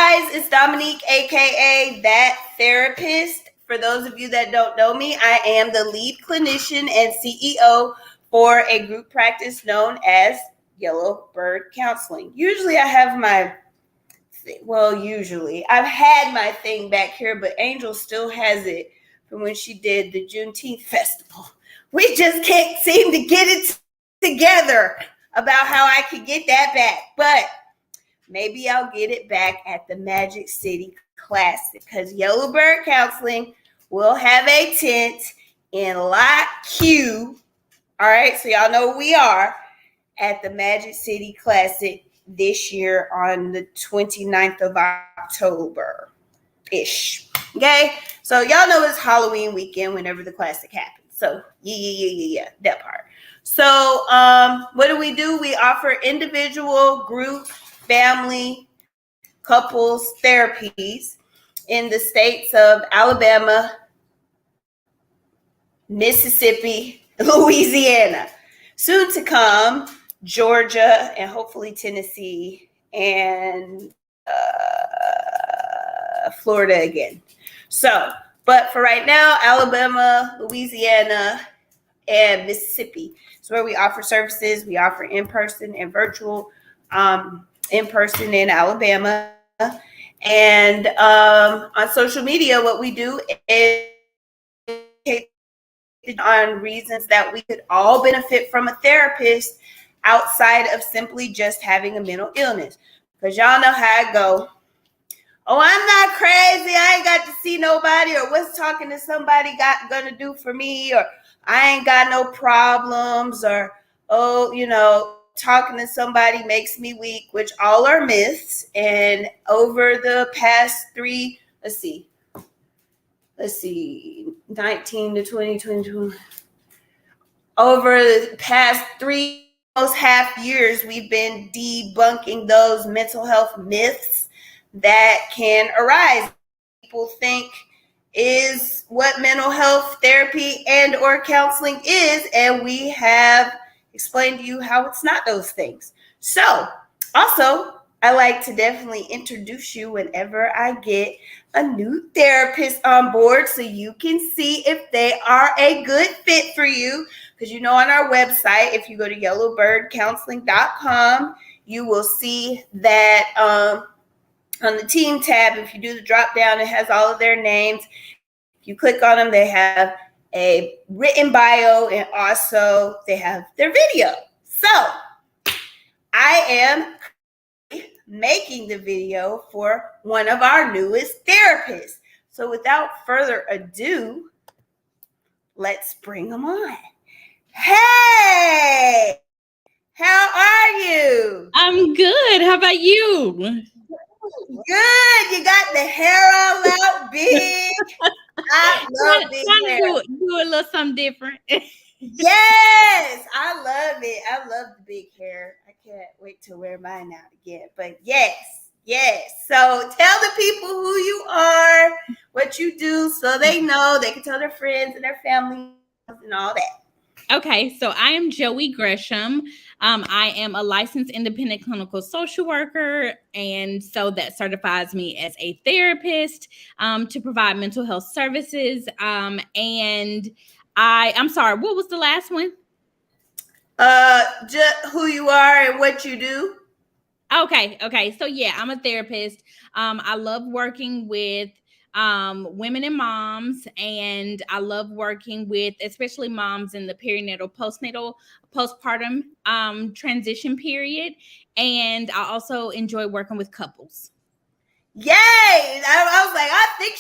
guys, it's Dominique, aka That Therapist. For those of you that don't know me, I am the lead clinician and CEO for a group practice known as Yellow Bird Counseling. Usually I've had my thing back here, but Angel still has it from when she did the Juneteenth festival. We just can't seem to get it together about how I could get that back, but maybe I'll get it back at the Magic City Classic, because Yellow Bird Counseling will have a tent in Lot Q. All right, so y'all know where we are at the Magic City Classic this year on the 29th of October-ish. Okay, so y'all know it's Halloween weekend whenever the Classic happens. So yeah, that part. So what do? We offer individual, group, family, couples therapies in the states of Alabama, Mississippi, Louisiana, soon to come, Georgia, and hopefully Tennessee and Florida again. So, but for right now, Alabama, Louisiana, and Mississippi is where we offer services. We offer in-person and virtual. In-person in Alabama, and on social media, what we do is on reasons that we could all benefit from a therapist outside of simply just having a mental illness. Because y'all know how I go. Oh, I'm not crazy. I ain't got to see nobody, or what's talking to somebody gonna do for me, or I ain't got no problems, or talking to somebody makes me weak, which all are myths. And over the past 19 to 2022, over the past almost half years, we've been debunking those mental health myths that can arise. People think is what mental health therapy and or counseling is, and we have explain to you how it's not those things. So also, I like to definitely introduce you whenever I get a new therapist on board, so you can see if they are a good fit for you. Because on our website, if you go to yellowbirdcounseling.com, you will see that on the team tab, if you do the drop down, it has all of their names. If you click on them, they have a written bio, and also they have their video. So I am making the video for one of our newest therapists. So without further ado, let's bring them on. Hey, how are you? I'm good. How about you? Good. You got the hair all out big. I love big hair. Do a little something different. Yes, I love it. I love the big hair. I can't wait to wear mine out again. But yes. So tell the people who you are, what you do, so they know they can tell their friends and their family and all that. Okay, so I am Joi Gresham. I am a licensed independent clinical social worker, and so that certifies me as a therapist to provide mental health services. And I'm sorry, what was the last one? Just who you are and what you do. Okay. So yeah, I'm a therapist. I love working with women and moms, and I love working with especially moms in the perinatal, postpartum transition period. And I also enjoy working with couples. Yay! I was like, I think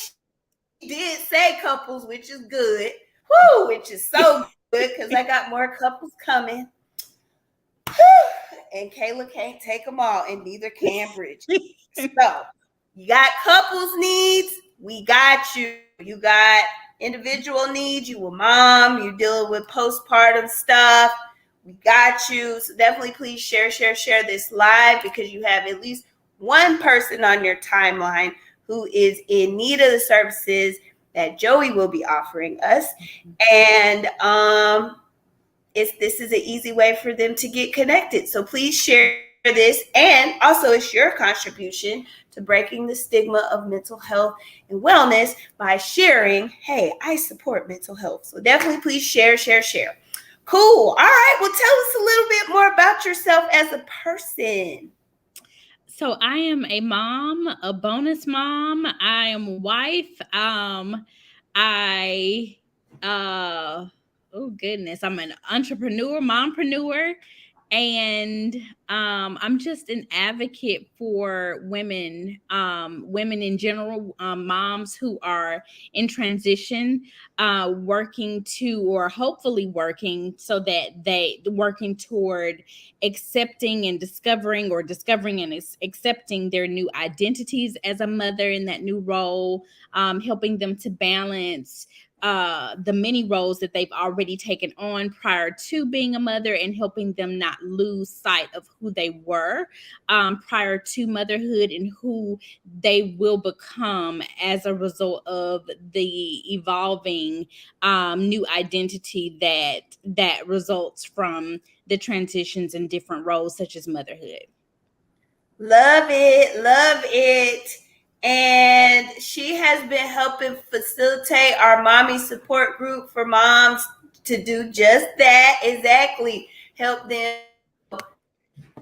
she did say couples, which is good. Woo! Which is so good, because I got more couples coming. And Kayla can't take them all, and neither can Bridget. So you got couples needs, we got you. You got individual needs, you a mom, you're dealing with postpartum stuff, we got you. So definitely please share this live, because you have at least one person on your timeline who is in need of the services that Joi will be offering us. And this is an easy way for them to get connected. So please share this, and also it's your contribution to breaking the stigma of mental health and wellness by sharing, hey, I support mental health. So definitely please share. Cool. All right. Well, tell us a little bit more about yourself as a person. So I am a mom, a bonus mom. I am a wife. I oh goodness, I'm an entrepreneur, mompreneur, and I'm just an advocate for women, women in general, moms who are in transition, working to, or hopefully working so that they working toward accepting and discovering, or discovering and accepting their new identities as a mother in that new role, helping them to balance the many roles that they've already taken on prior to being a mother, and helping them not lose sight of who they were prior to motherhood, and who they will become as a result of the evolving new identity that results from the transitions in different roles, such as motherhood. Love it. And she has been helping facilitate our mommy support group for moms to do just that. Exactly. Help them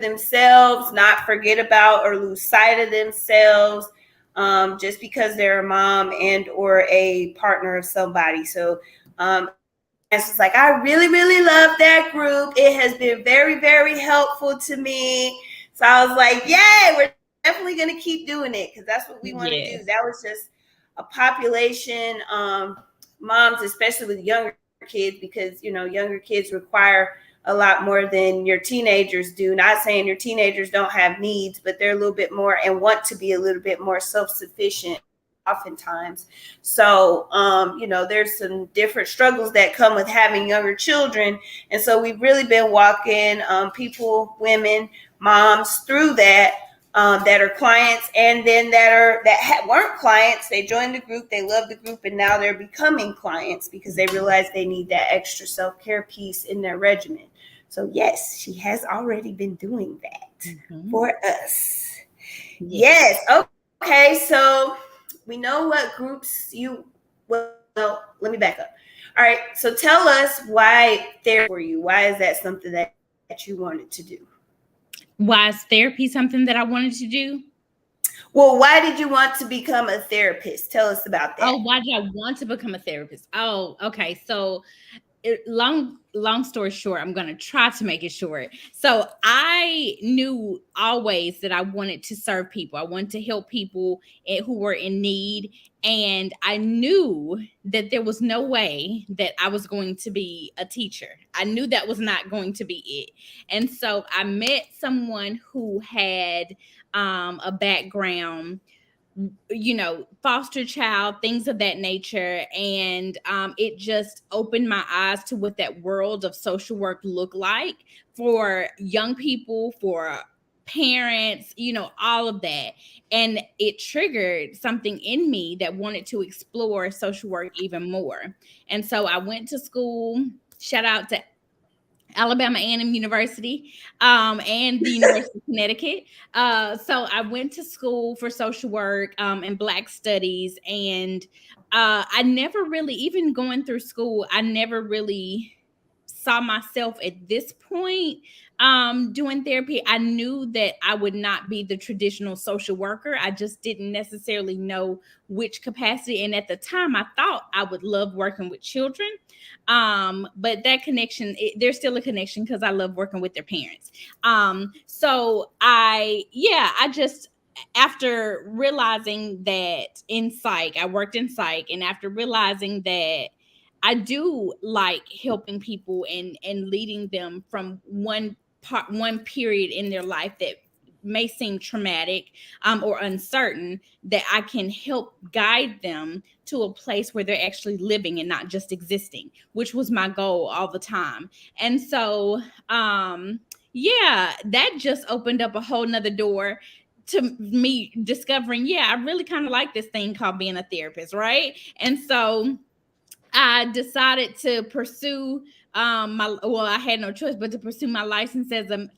themselves, not forget about or lose sight of themselves, just because they're a mom and or a partner of somebody. So it's like, I really love that group. It has been very helpful to me. So I was like, yay, we're definitely going to keep doing it, because that's what we want to do. That was just a population, moms, especially with younger kids, because, you know, younger kids require a lot more than your teenagers do. Not saying your teenagers don't have needs, but they're a little bit more and want to be a little bit more self-sufficient oftentimes. So, you know, there's some different struggles that come with having younger children. And so we've really been walking people, women, moms through that, that are clients, and then that weren't clients. They joined the group, they love the group, and now they're becoming clients because they realize they need that extra self-care piece in their regimen. So yes, she has already been doing that for us. Yes. Okay. So we know what groups well, let me back up. All right. So tell us why therapy for you. Why is that something that you wanted to do? Why is therapy something that I wanted to do? Well, why did you want to become a therapist? Tell us about that. Oh, why did I want to become a therapist? Oh, okay. So long story short, I'm going to try to make it short. So I knew always that I wanted to serve people. I wanted to help people who were in need. And I knew that there was no way that I was going to be a teacher. I knew that was not going to be it. And so I met someone who had a background, you know, foster child, things of that nature. And it just opened my eyes to what that world of social work looked like for young people, for parents, you know, all of that. And it triggered something in me that wanted to explore social work even more. And so I went to school. Shout out to Alabama A&M University, and the University of Connecticut. So I went to school for social work and Black studies, and I never really, even going through school, I never really saw myself at this point doing therapy. I knew that I would not be the traditional social worker. I just didn't necessarily know which capacity. And at the time, I thought I would love working with children. But that connection, there's still a connection because I love working with their parents. So I just, after realizing that in psych, I worked in psych, and after realizing that I do like helping people and leading them from one period in their life that may seem traumatic or uncertain, that I can help guide them to a place where they're actually living and not just existing, which was my goal all the time. And so, that just opened up a whole nother door to me discovering, I really kind of like this thing called being a therapist, right? And so I decided to pursue my well, I had no choice but to pursue my license as a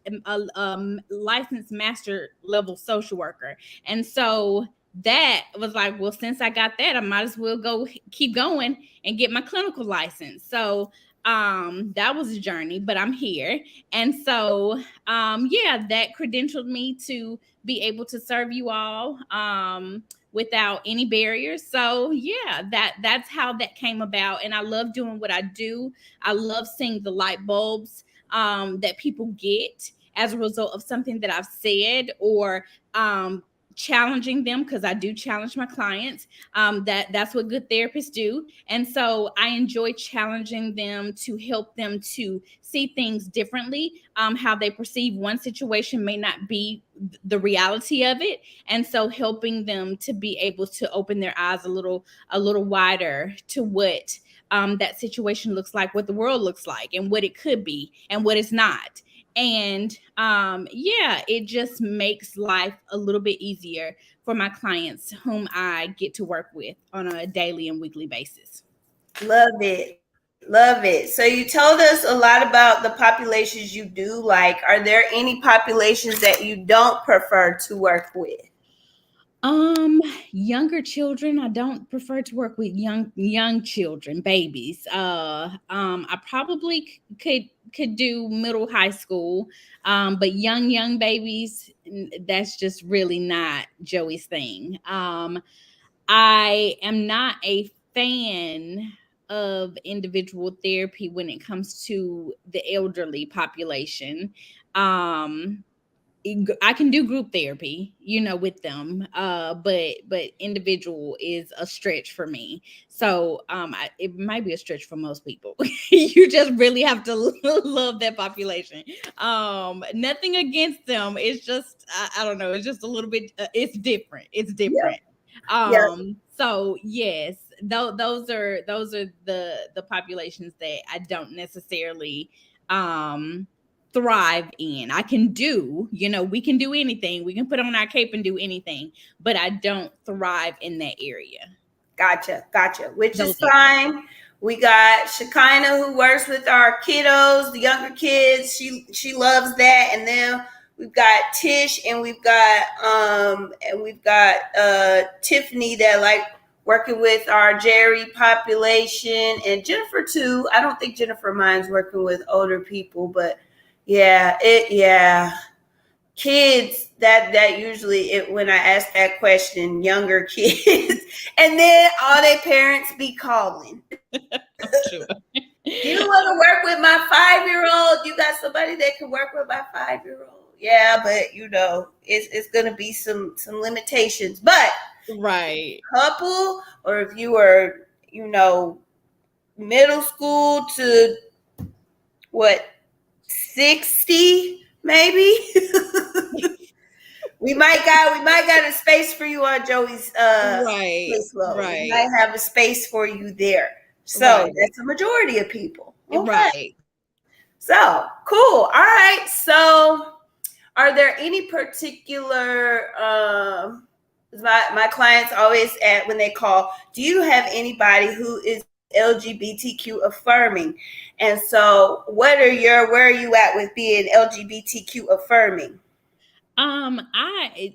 licensed master level social worker. And so that was like, well, since I got that, I might as well go keep going and get my clinical license. So that was a journey, but I'm here. And so yeah, that credentialed me to be able to serve you all without any barriers. So yeah, that's how that came about. And I love doing what I do. I love seeing the light bulbs that people get as a result of something that I've said, or challenging them, because I do challenge my clients. That's what good therapists do. And so I enjoy challenging them to help them to see things differently. How they perceive one situation may not be the reality of it, and so helping them to be able to open their eyes a little wider to what that situation looks like, what the world looks like, and what it could be and what it's not. And yeah, it just makes life a little bit easier for my clients whom I get to work with on a daily and weekly basis. Love it. Love it. So you told us a lot about the populations you do like. Are there any populations that you don't prefer to work with? Um, Younger children. I don't prefer to work with young children, babies. I probably could do middle high school, but young babies, that's just really not Joey's thing. I am not a fan of individual therapy when it comes to the elderly population. Um, I can do group therapy, with them, but individual is a stretch for me. So it might be a stretch for most people. You just really have to love that population. Nothing against them. It's just I don't know. It's just a little bit. It's different. It's Yep. different. Yep. So yes, those are the populations that I don't necessarily thrive in. I can do, we can do anything. We can put on our cape and do anything, but I don't thrive in that area. Gotcha. Which is Those areas. fine. We got Shekinah who works with our kiddos, the younger kids. She loves that. And then we've got Tish and we've got Tiffany that like working with our Jerry population, and Jennifer too. I don't think Jennifer minds working with older people, but yeah, kids, that usually it when I ask that question, younger kids, and then all their parents be calling. I'm sure. Do you want to work with my 5-year-old? You got somebody that can work with my 5-year-old? Yeah, but it's gonna be some limitations. But Right. couple, or if you were, middle school to what, 60 maybe. we might got a space for you on Joey's Right. caseload. We Right. might have a space for you there. So Right. that's a majority of people. Okay. Right. So cool. All right. So are there any particular my clients always when they call, do you have anybody who is LGBTQ affirming? And so where are you at with being LGBTQ affirming?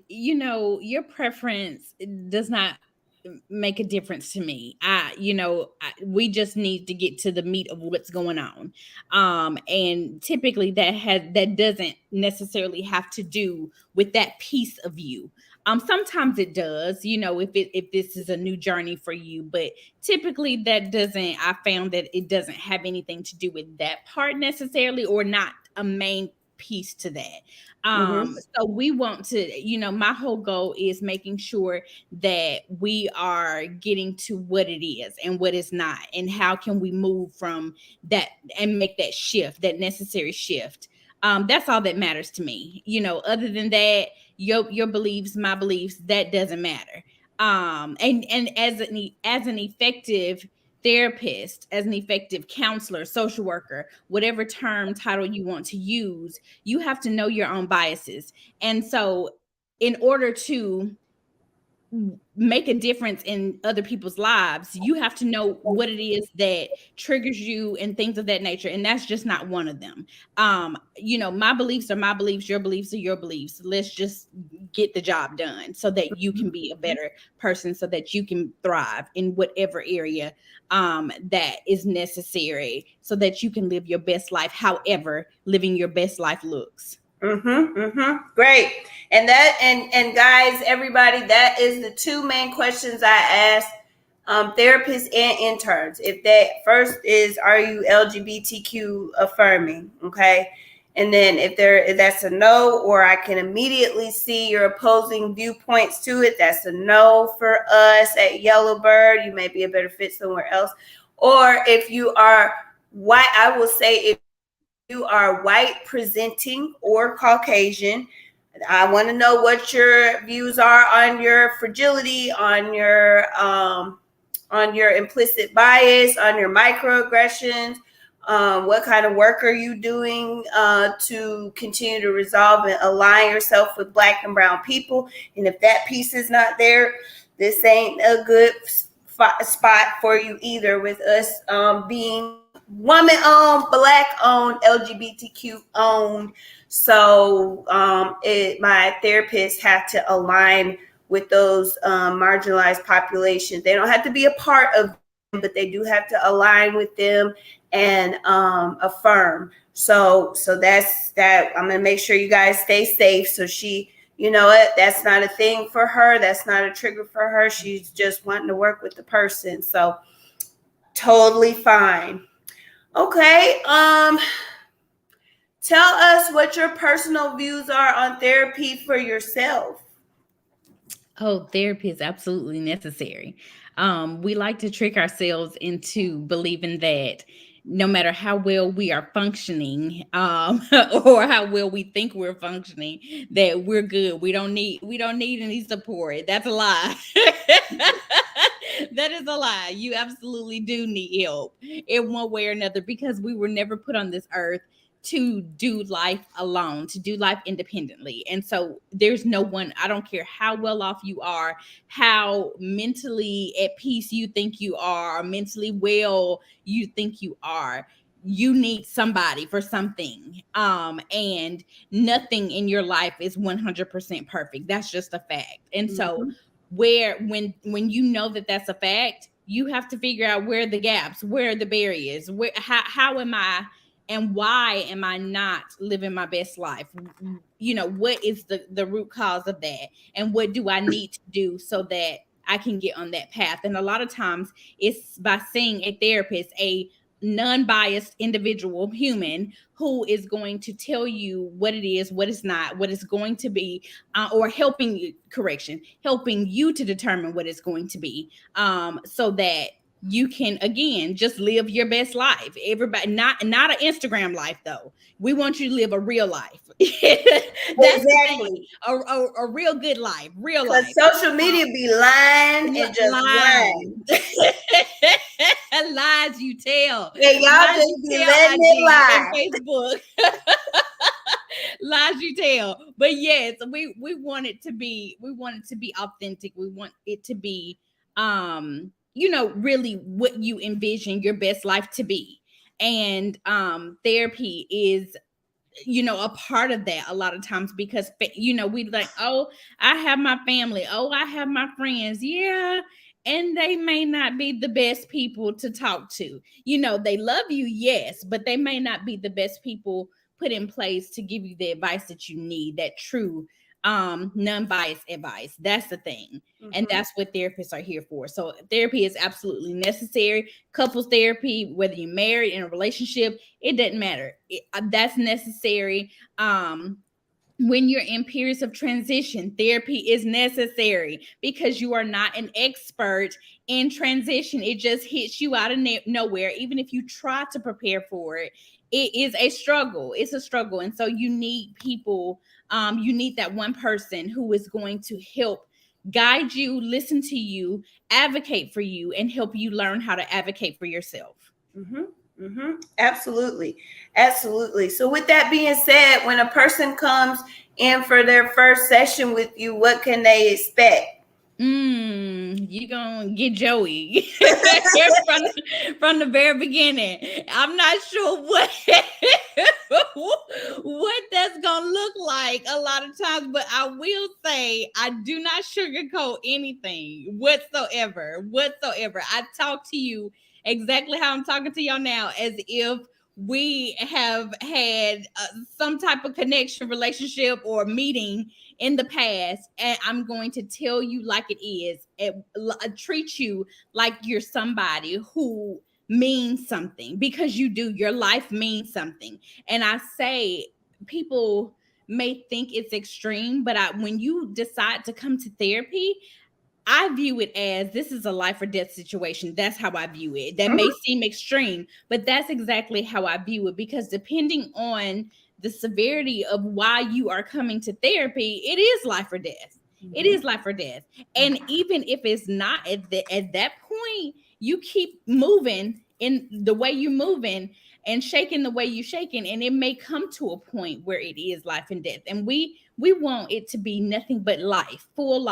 Your preference does not make a difference to me. We just need to get to the meat of what's going on. And typically that doesn't necessarily have to do with that piece of you. Sometimes it does, if this is a new journey for you, but typically I found that it doesn't have anything to do with that part necessarily, or not a main piece to that. Mm-hmm. So we want to, my whole goal is making sure that we are getting to what it is and what it's not, and how can we move from that and make that shift, that necessary shift. That's all that matters to me. Other than that, your beliefs, my beliefs, that doesn't matter. And as an effective therapist, as an effective counselor, social worker, whatever term title you want to use, you have to know your own biases. And so in order to make a difference in other people's lives, you have to know what it is that triggers you and things of that nature. And that's just not one of them. My beliefs are my beliefs, your beliefs are your beliefs. Let's just get the job done so that you can be a better person, so that you can thrive in whatever area that is necessary, so that you can live your best life, however living your best life looks. Great. And guys, everybody, that is the two main questions I asked therapists and interns. If that first is, are you LGBTQ affirming? Okay. And then if that's a no, or I can immediately see your opposing viewpoints to it, that's a no for us at Yellowbird. You may be a better fit somewhere else. Or if you are white, I will say if you are white presenting or Caucasian, I want to know what your views are on your fragility, on your implicit bias, on your microaggressions. What kind of work are you doing to continue to resolve and align yourself with Black and brown people? And if that piece is not there, this ain't a good spot for you either, with us being woman-owned, Black-owned, LGBTQ-owned. So my therapists have to align with those marginalized populations. They don't have to be a part of them, but they do have to align with them and affirm. So that's that. I'm going to make sure you guys stay safe. So she, you know what, that's not a thing for her. That's not a trigger for her. She's just wanting to work with the person. So totally fine. Okay. Tell us what your personal views are on therapy for yourself. Oh, therapy is absolutely necessary. We like to trick ourselves into believing that no matter how well we are functioning, or how well we think we're functioning, that we're good. We don't need any support. That's a lie. That is a lie. You absolutely do need help in one way or another, because we were never put on this earth to do life alone, to do life independently. And so there's no one, I don't care how well off you are, how mentally at peace you think you are, or mentally well you think you are, you need somebody for something. And nothing in your life is 100% perfect. That's just a fact. And so when you know that that's a fact, you have to figure out where are the gaps, where are the barriers, how am I, and why am I not living my best life? What is the root cause of that? And what do I need to do so that I can get on that path? And a lot of times it's by seeing a therapist, a non-biased individual human who is going to tell you what it is, what it's not, what it's going to be, or helping you to determine what it's going to be, so that you can again just live your best life. Everybody, not an Instagram life though. We want you to live a real life. That's exactly a real good life, real life. Social media be lying and just lying. Lies you tell. Yeah, y'all just be letting it lie. Facebook. Lies you tell. But yes, we want it to be authentic. We want it to be really what you envision your best life to be. And therapy is a part of that a lot of times, because we like, oh, I have my family, oh, I have my friends, yeah, and they may not be the best people to talk to. They love you, yes, but they may not be the best people put in place to give you the advice that you need, that true non-biased advice. That's the thing. And that's what therapists are here for. So therapy is absolutely necessary. Couples therapy, whether you're married, in a relationship, it doesn't matter. That's necessary. When you're in periods of transition, therapy is necessary, because you are not an expert in transition. It just hits you out of nowhere. Even if you try to prepare for it, it is a struggle. It's a struggle. And so you need people, you need that one person who is going to help guide you, listen to you, advocate for you, and help you learn how to advocate for yourself. Absolutely. So with that being said, when a person comes in for their first session with you, what can they expect? You gonna get Joey from the very beginning. I'm not sure what what that's gonna look like a lot of times, but I will say I do not sugarcoat anything whatsoever. I talk to you exactly how I'm talking to y'all now, as if we have had some type of connection, relationship, or meeting in the past, and I'm going to tell you like it is. Treat you like you're somebody who means something, because you do. Your life means something. And I say, people may think it's extreme, but when you decide to come to therapy, I view it as this is a life or death situation. That's how I view it. That may seem extreme, but that's exactly how I view it, because depending on the severity of why you are coming to therapy, it is life or death. It is life or death. And even if it's not at that point, you keep moving in the way you're moving and shaking the way you're shaking, and it may come to a point where it is life and death. And we want it to be nothing but life, full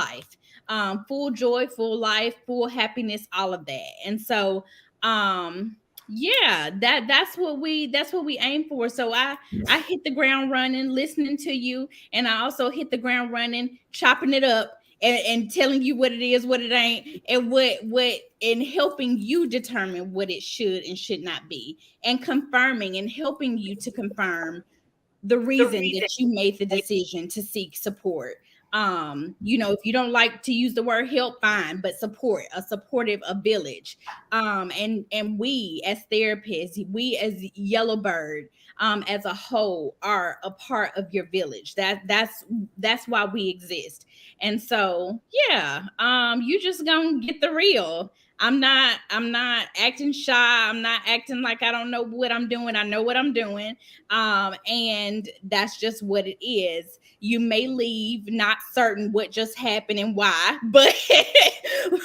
joy, full life, full happiness, all of that. And so yeah, that's what we aim for. So I hit the ground running listening to you, and I also hit the ground running chopping it up and telling you what it is, what it ain't, and what and helping you determine what it should and should not be, and confirming and helping you to confirm the reason that you made the decision to seek support. If you don't like to use the word help, fine, but support, a village. And we as therapists, we as Yellowbird, as a whole, are a part of your village. That's why we exist. And so yeah, you just gonna get the real. I'm not acting shy. I'm not acting like I don't know what I'm doing. I know what I'm doing. And that's just what it is. You may leave not certain what just happened and why, but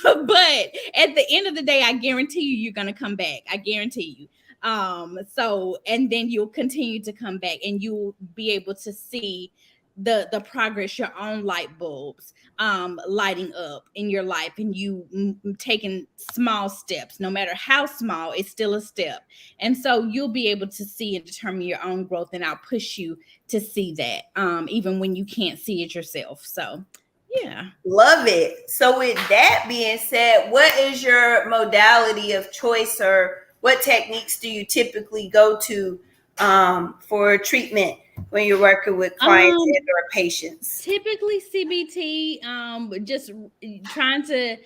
but at the end of the day, I guarantee you're gonna come back. I guarantee you. So, and then you'll continue to come back, and you'll be able to see the progress, your own light bulbs lighting up in your life, and you taking small steps. No matter how small, it's still a step. And so you'll be able to see and determine your own growth, and I'll push you to see that, even when you can't see it yourself. So yeah, love it. So with that being said, what is your modality of choice, or what techniques do you typically go to for treatment when you're working with clients and or patients? Typically CBT, just trying to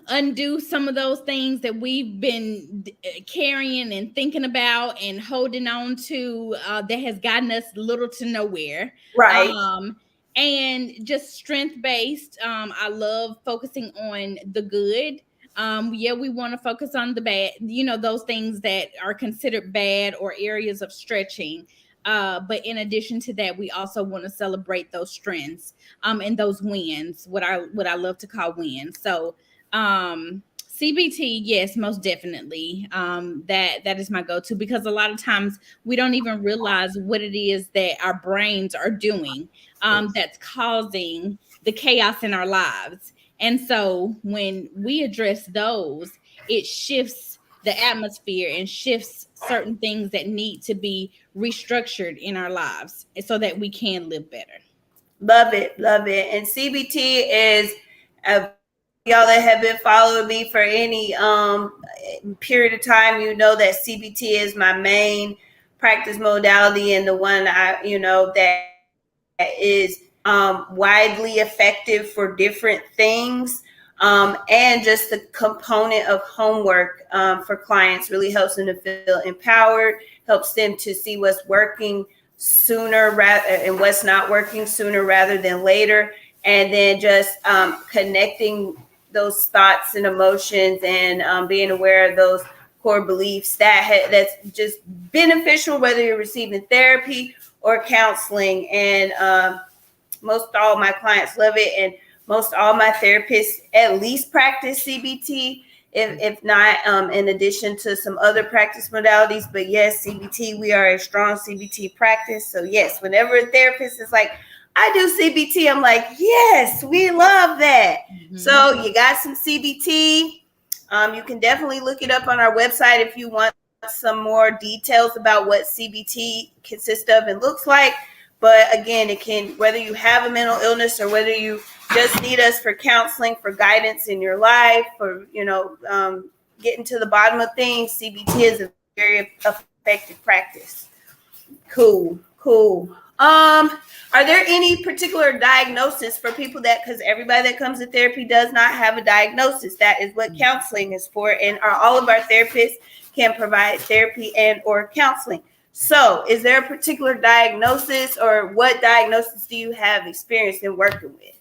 undo some of those things that we've been carrying and thinking about and holding on to, that has gotten us little to nowhere. Right. And just strength based. I love focusing on the good. Yeah, we want to focus on the bad, those things that are considered bad or areas of stretching. But in addition to that, we also want to celebrate those strengths, and those wins, what I love to call wins. So CBT, yes, most definitely. That is my go-to, because a lot of times we don't even realize what it is that our brains are doing, that's causing the chaos in our lives. And so when we address those, it shifts the atmosphere and shifts certain things that need to be restructured in our lives so that we can live better. Love it. And CBT is y'all that have been following me for any period of time, you know that CBT is my main practice modality, and the one that is widely effective for different things. And just the component of homework for clients really helps them to feel empowered, helps them to see what's working sooner and what's not working sooner rather than later. And then just connecting those thoughts and emotions, and being aware of those core beliefs that's just beneficial, whether you're receiving therapy or counseling. And most all my clients love it, and most all my therapists at least practice CBT, if not in addition to some other practice modalities. But yes, CBT, we are a strong CBT practice. So yes, whenever a therapist is like, I do CBT. I'm like, yes, we love that. So you got some CBT. You can definitely look it up on our website if you want some more details about what CBT consists of and looks like. But again, it can, whether you have a mental illness or whether you just need us for counseling, for guidance in your life, or, getting to the bottom of things, CBT is a very effective practice. Cool. Are there any particular diagnosis for people because everybody that comes to therapy does not have a diagnosis? That is what counseling is for. And all of our therapists can provide therapy and or counseling. So is there a particular diagnosis, or what diagnosis do you have experience in working with?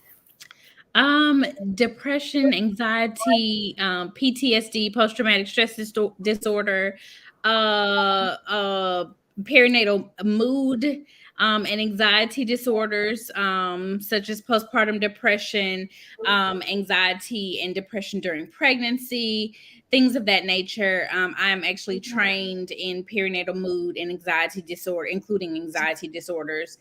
Depression, anxiety, PTSD, post-traumatic stress disorder, perinatal mood, and anxiety disorders, such as postpartum depression, anxiety and depression during pregnancy, things of that nature. I'm actually trained in perinatal mood and anxiety disorder, including anxiety disorders.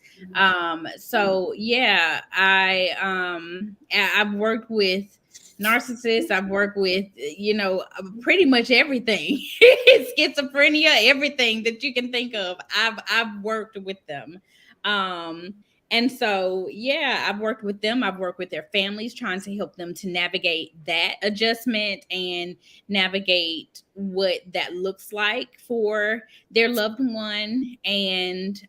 So yeah, I've worked with narcissists. I've worked with, pretty much everything. Schizophrenia, everything that you can think of. I've worked with them. And so, yeah, I've worked with them. I've worked with their families, trying to help them to navigate that adjustment and navigate what that looks like for their loved one. And,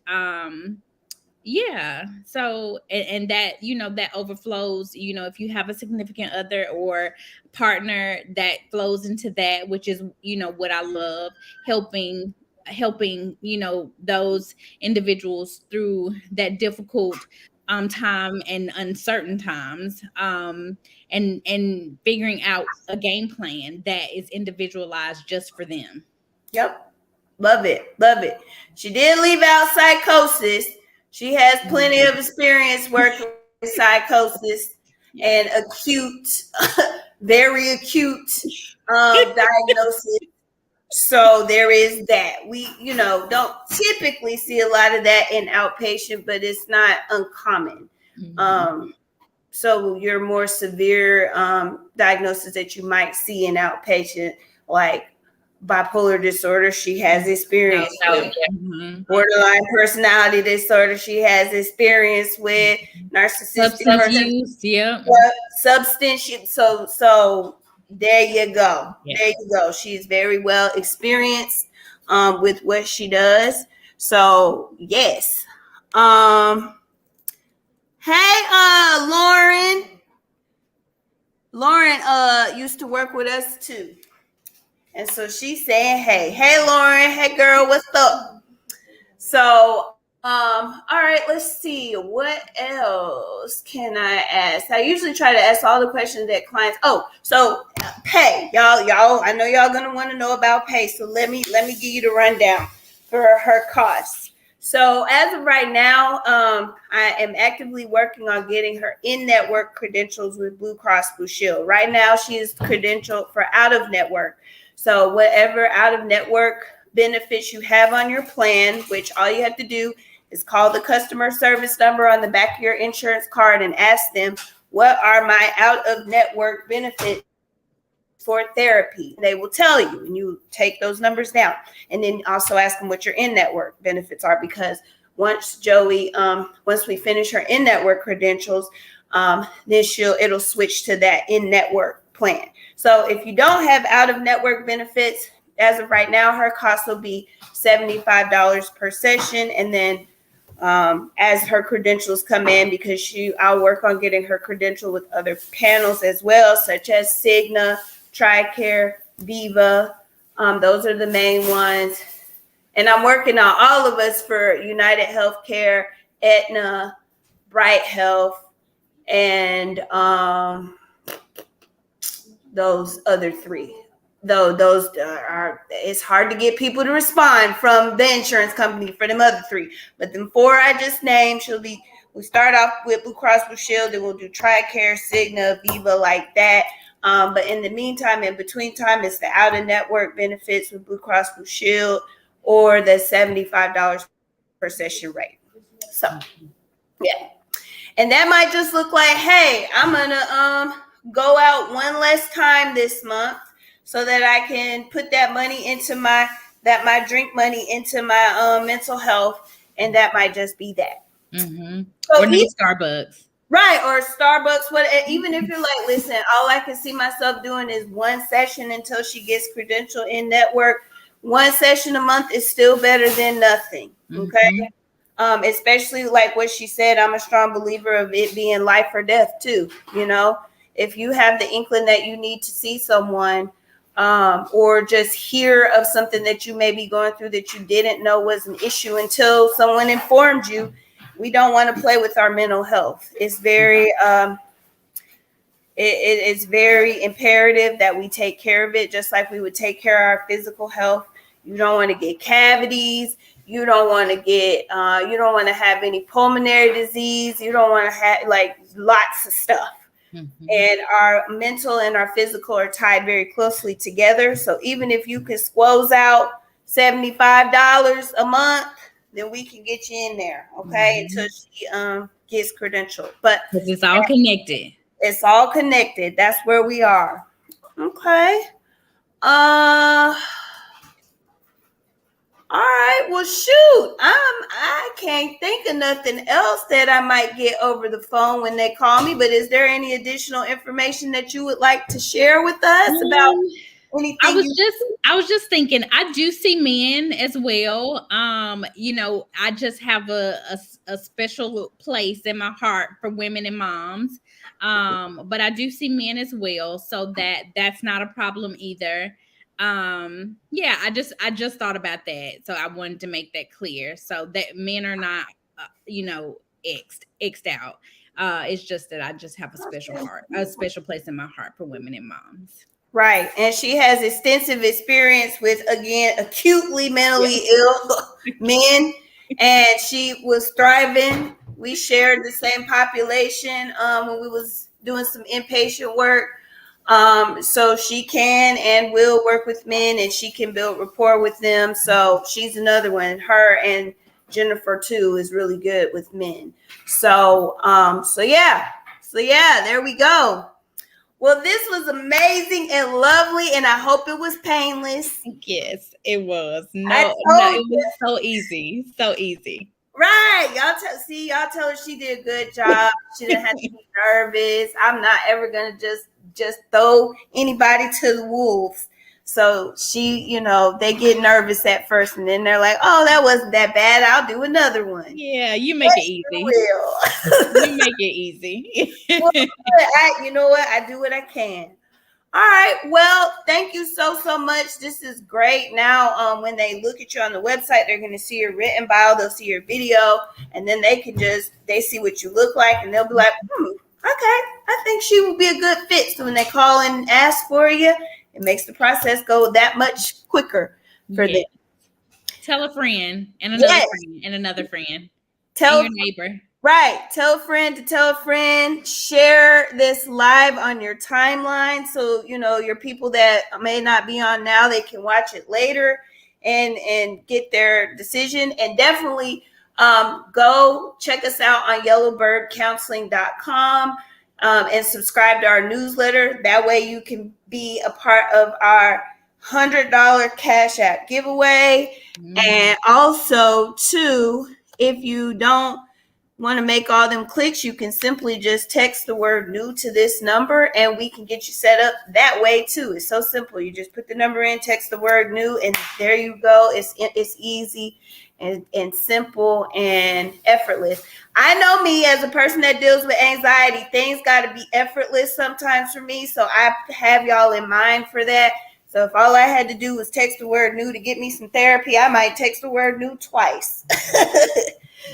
yeah. So, and that, that overflows, if you have a significant other or partner, that flows into that, which is, what I love, helping, those individuals through that difficult time and uncertain times, and figuring out a game plan that is individualized just for them. Yep. Love it. She did leave out psychosis. She has plenty of experience working with psychosis and acute, very acute diagnosis. So there is that. We, don't typically see a lot of that in outpatient, but it's not uncommon. So your more severe diagnosis that you might see in outpatient, like bipolar disorder, she has experience with. Borderline personality disorder, she has experience with. Narcissistic substance use, yeah. Substance use. So there you go. There you go. She's very well experienced with what she does. So yes. Hey, Lauren used to work with us too. And so she's saying, hey, Lauren, hey girl, what's up? So, all right, let's see. What else can I ask? I usually try to ask all the questions that clients. So pay, y'all. I know y'all gonna want to know about pay. So let me give you the rundown for her costs. So as of right now, I am actively working on getting her in-network credentials with Blue Cross Blue Shield. Right now, she is credentialed for out-of-network. So whatever out-of-network benefits you have on your plan, which all you have to do is call the customer service number on the back of your insurance card and ask them, what are my out-of-network benefits for therapy? They will tell you, and you take those numbers down. And then also ask them what your in-network benefits are, because once we finish her in-network credentials, then it'll switch to that in-network plan. So if you don't have out-of-network benefits, as of right now, her cost will be $75 per session. And then as her credentials come in, because I'll work on getting her credential with other panels as well, such as Cigna, TRICARE, Viva. Those are the main ones. And I'm working on all of us for United Healthcare, Aetna, Bright Health, and those other three. Though those it's hard to get people to respond from the insurance company for them other three. But them four I just named, we start off with Blue Cross Blue Shield, then we'll do TRICARE, Cigna, Viva, like that. But in the meantime, in between time, it's the out-of-network benefits with Blue Cross Blue Shield or the $75 per session rate. So, yeah. And that might just look like, hey, I'm gonna go out one less time this month so that I can put that money into my drink money into my mental health, and that might just be that. Mm-hmm. So Or no Starbucks. Right, or Starbucks. What? Even if you're like, listen, all I can see myself doing is one session until she gets credentialed in network. One session a month is still better than nothing. Okay. Especially like what she said, I'm a strong believer of it being life or death too. You know, if you have the inkling that you need to see someone, or just hear of something that you may be going through that you didn't know was an issue until someone informed you, we don't want to play with our mental health. It's very it's very imperative that we take care of it, just like we would take care of our physical health. You don't want to get cavities. You don't want to get you don't want to have any pulmonary disease. You don't want to have like lots of stuff. And our mental and our physical are tied very closely together. So even if you can squoze out $75 a month, then we can get you in there, okay? Until she gets credentialed. But it's all connected. It's all connected. That's where we are. Okay. All right. Well, shoot. I can't think of nothing else that I might get over the phone when they call me. But is there any additional information that you would like to share with us about anything? I was just thinking, I do see men as well. You know, I just have a special place in my heart for women and moms. But I do see men as well, so that's not a problem either. Yeah, I just thought about that, so I wanted to make that clear, so that men are not you know, xed out. It's just that I just have a special place in my heart for women and moms. Right. And she has extensive experience with, again, acutely mentally ill men, and she was thriving. We shared the same population when we was doing some inpatient work. So she can and will work with men, and she can build rapport with them. So she's another one. Her and Jennifer too is really good with men. So yeah, there we go. Well, this was amazing and lovely, and I hope it was painless. Yes, it was. No, it was so easy, so easy. Right, y'all tell her she did a good job. She didn't have to be nervous. I'm not ever gonna just throw anybody to the wolves. So she, you know, they get nervous at first, and then they're like, "Oh, that wasn't that bad. I'll do another one." Yeah, you make it easy. You make it easy. Well, you know what? I do what I can. All right. Well, thank you so much. This is great. Now, when they look at you on the website, they're going to see your written bio. They'll see your video, and then they see what you look like, and they'll be like, okay, I think she would be a good fit. So when they call and ask for you, it makes the process go that much quicker for them. Tell a friend and another friend and another friend. Tell your neighbor. Right. Tell a friend to tell a friend. Share this live on your timeline, so you know your people that may not be on now, they can watch it later and get their decision. And definitely go check us out on yellowbirdcounseling.com and subscribe to our newsletter. That way you can be a part of our $100 Cash App giveaway. And also too, if you don't want to make all them clicks, you can simply just text the word new to this number, and we can get you set up that way too. It's so simple. You just put the number in, text the word new, and there you go. It's easy and simple and effortless. I know me as a person that deals with anxiety, things got to be effortless sometimes for me. So I have y'all in mind for that. So if all I had to do was text the word new to get me some therapy, I might text the word new twice.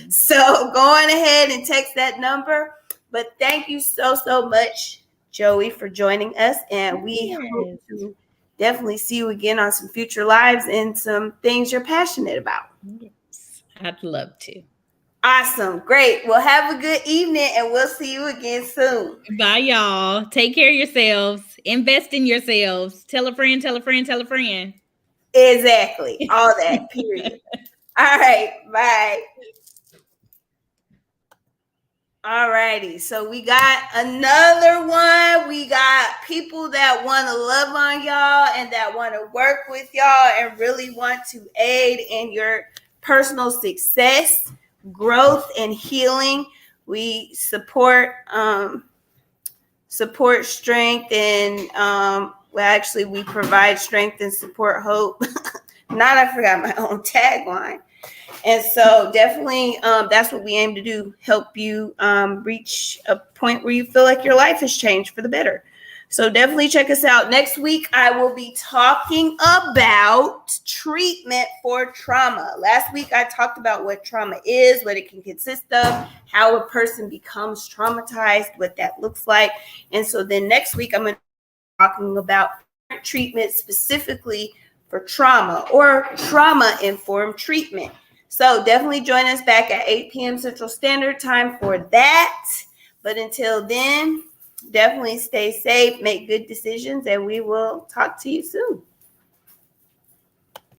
So go on ahead and text that number. But thank you so much, Joey, for joining us. And we hope to definitely see you again on some future lives and some things you're passionate about. Yes, I'd love to. Awesome. Great. Well, have a good evening, and we'll see you again soon. Bye, y'all. Take care of yourselves. Invest in yourselves. Tell a friend, tell a friend, tell a friend. Exactly. All that, period. All right. Bye. All righty. So we got another one. We got people that want to love on y'all and that want to work with y'all and really want to aid in your personal success, growth, and healing. We support strength, and we provide strength and support hope. I forgot my own tagline. And so definitely that's what we aim to do, help you reach a point where you feel like your life has changed for the better. So definitely check us out. Next week, I will be talking about treatment for trauma. Last week, I talked about what trauma is, what it can consist of, how a person becomes traumatized, what that looks like. And so then next week, I'm going to be talking about treatment specifically for trauma or trauma-informed treatment. So definitely join us back at 8 p.m. Central Standard Time for that. But until then, definitely stay safe, make good decisions, and we will talk to you soon.